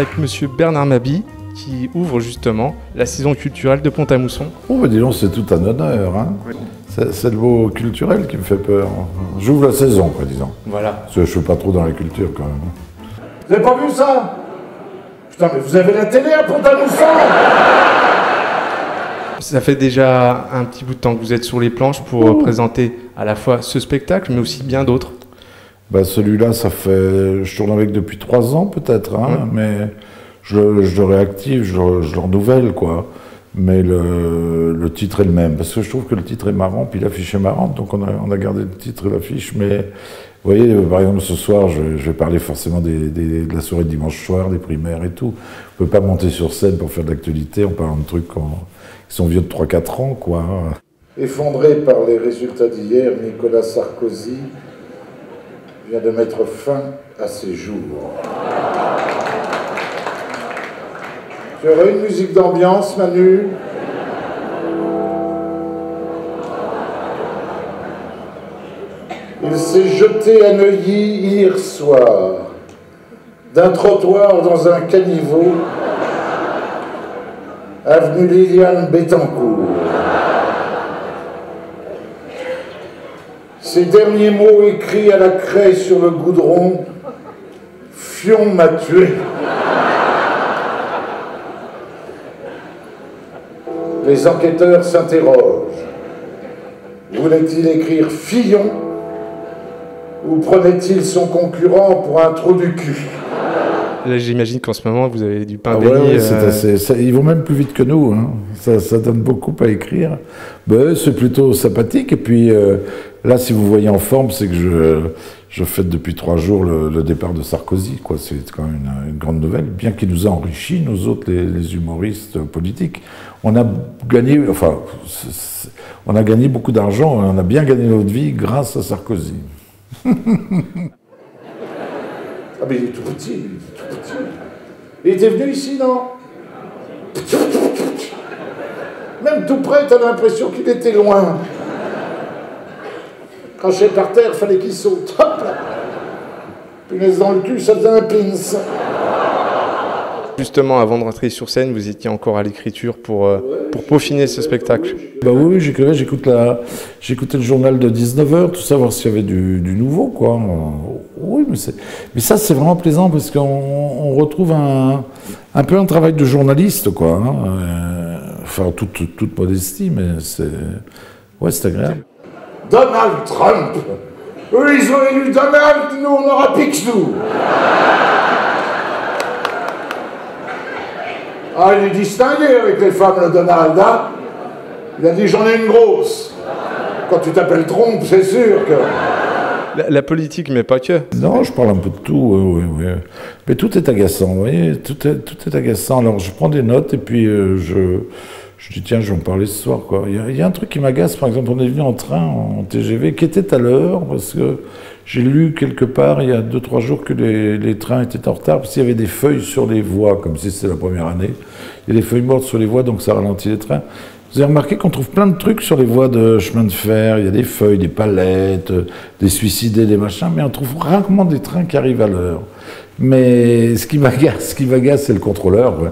avec monsieur Bernard Mabie qui ouvre justement la saison culturelle de Pont-à-Mousson. Oh, bah dis donc, c'est tout un honneur. Hein. Oui. C'est le mot culturel qui me fait peur. J'ouvre la saison, quoi, disons. Voilà. Parce que je ne suis pas trop dans la culture, quand même. Vous n'avez pas vu ça? Putain, mais vous avez la télé à Pont-à-Mousson? Ça fait déjà un petit bout de temps que vous êtes sur les planches pour présenter à la fois ce spectacle, mais aussi bien d'autres. Bah, celui-là, ça fait... Je tourne avec depuis 3 ans, peut-être, hein, mais je le réactive, je le renouvelle, quoi. Mais le titre est le même, parce que je trouve que le titre est marrant, puis l'affiche est marrante, donc on a gardé le titre et l'affiche, mais vous voyez, par exemple, ce soir, je vais parler forcément de la soirée de dimanche soir, des primaires et tout. On ne peut pas monter sur scène pour faire de l'actualité en parlant de trucs qui sont vieux de 3-4 ans, quoi. Effondré par les résultats d'hier, Nicolas Sarkozy vient de mettre fin à ses jours. Tu aurais une musique d'ambiance, Manu? Il s'est jeté à Neuilly hier soir, d'un trottoir dans un caniveau, avenue Liliane Bettencourt. Ces derniers mots écrits à la craie sur le goudron, « Fion m'a tué ». Les enquêteurs s'interrogent. Voulait-il écrire Fillon ou prenait-il son concurrent pour un trou du cul? Là, j'imagine qu'en ce moment, vous avez du pain béni. Ouais, ils vont même plus vite que nous. Hein. Ça donne beaucoup à écrire. Ben, c'est plutôt sympathique. Et puis, là, si vous voyez en forme, c'est que je fête depuis 3 jours le départ de Sarkozy. C'est quand même une grande nouvelle, bien qu'il nous a enrichis, nous autres, les humoristes politiques. On a gagné, enfin, on a gagné beaucoup d'argent, on a bien gagné notre vie grâce à Sarkozy. Ah mais il est tout petit, il est tout petit. Il était venu ici, non? Même tout près, t'as l'impression qu'il était loin. Quand j'étais par terre, il fallait qu'il saute. Hop là. Punaise dans le cul, ça faisait un pins. Justement, avant de rentrer sur scène, vous étiez encore à l'écriture pour peaufiner ce spectacle. Bah oui, j'écrivais, j'écoutais le journal de 19h, tout ça, voir s'il y avait du nouveau, quoi. Oui, mais ça, c'est vraiment plaisant, parce qu'on retrouve un peu un travail de journaliste, quoi. Hein. Enfin, toute modestie, mais c'est agréable. Donald Trump. Eux, ils ont élu Donald, nous, on aura Picsou. Ah, il est distingué avec les femmes, le Donald, hein? Il a dit, j'en ai une grosse. Quand tu t'appelles Trump, c'est sûr que... La politique, mais pas que. Non, je parle un peu de tout, oui. Mais tout est agaçant, vous voyez, tout est agaçant. Alors, je prends des notes et puis je dis, tiens, je vais en parler ce soir, quoi. Il y a un truc qui m'agace, par exemple, on est venu en train, en TGV, qui était à l'heure, parce que j'ai lu quelque part, il y a 2-3 jours, que les trains étaient en retard, parce qu'il y avait des feuilles sur les voies, comme si c'était la première année. Il y a des feuilles mortes sur les voies, donc ça ralentit les trains. Vous avez remarqué qu'on trouve plein de trucs sur les voies de chemin de fer, il y a des feuilles, des palettes, des suicidés, des machins, mais on trouve rarement des trains qui arrivent à l'heure. Mais ce qui m'agace, c'est le contrôleur. Ouais.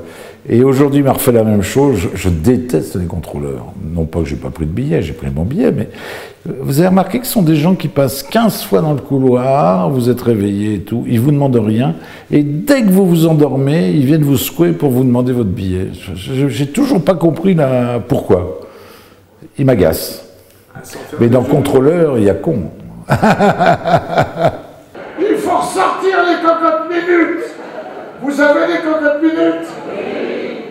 Et aujourd'hui, il m'a refait la même chose. Je déteste les contrôleurs. Non pas que j'ai pas pris de billet, j'ai pris mon billet, mais vous avez remarqué que ce sont des gens qui passent 15 fois dans le couloir, vous êtes réveillé et tout, ils vous demandent rien, et dès que vous vous endormez, ils viennent vous secouer pour vous demander votre billet. J'ai toujours pas compris pourquoi. Ils m'agacent. Mais dans le contrôleur, il y a con. Il faut ressortir les cocottes minutes. Vous avez les cocottes minutes?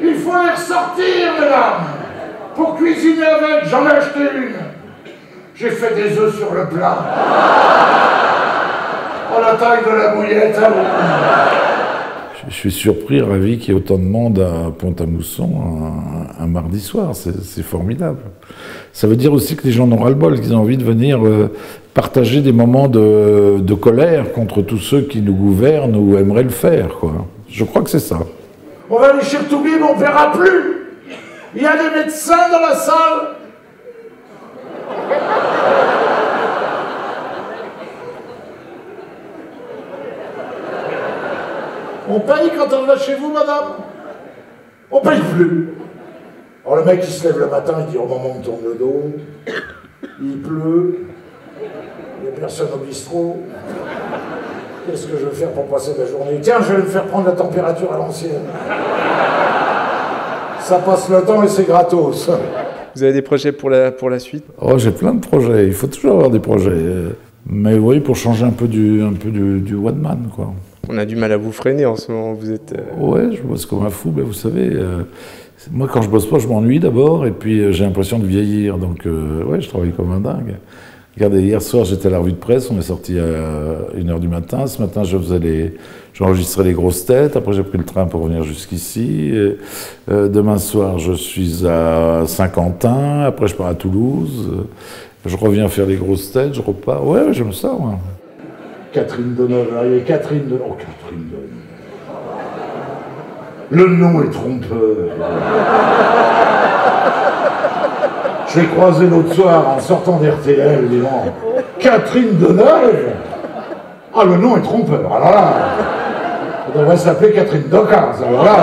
Il faut les ressortir, mesdames. Pour cuisiner avec, j'en ai acheté une. J'ai fait des œufs sur le plat. Oh, la taille de la bouillette, hein. Je suis surpris, ravi qu'il y ait autant de monde à Pont-à-Mousson un mardi soir. C'est formidable. Ça veut dire aussi que les gens n'ont ras le bol, qu'ils ont envie de venir partager des moments de colère contre tous ceux qui nous gouvernent ou aimeraient le faire, quoi. Je crois que c'est ça. On va aller chez Toubib, on ne verra plus. Il y a des médecins dans la salle. On paye quand on va chez vous, madame? On paye plus. Alors le mec, il se lève le matin, il dit, au moment où on tourne le dos, il pleut, il n'y a personne au bistrot. Qu'est-ce que je vais faire pour passer la journée? Tiens, je vais me faire prendre la température à l'ancienne. Ça passe le temps et c'est gratos. Vous avez des projets pour la suite? Oh, j'ai plein de projets. Il faut toujours avoir des projets. Mais oui, pour changer un peu du one man, quoi. On a du mal à vous freiner en ce moment. Vous êtes. Ouais, je bosse comme un fou. Ben, vous savez, moi, quand je bosse pas, je m'ennuie d'abord. Et puis, j'ai l'impression de vieillir. Donc, ouais, je travaille comme un dingue. Regardez, hier soir, j'étais à la revue de presse. On est sorti à 1h du matin. Ce matin, j'enregistrais les grosses têtes. Après, j'ai pris le train pour venir jusqu'ici. Demain soir, je suis à Saint-Quentin. Après, je pars à Toulouse. Je reviens faire les grosses têtes. Je repars. Ouais, j'aime ça, moi. Catherine Deneuve, il y a Catherine Deneuve. Oh, Catherine Deneuve. Le nom est trompeur. Je l'ai croisé l'autre soir en sortant d'RTL, évidemment. Catherine Deneuve. Ah, le nom est trompeur. Alors là, on devrait s'appeler Catherine Docas. Alors là.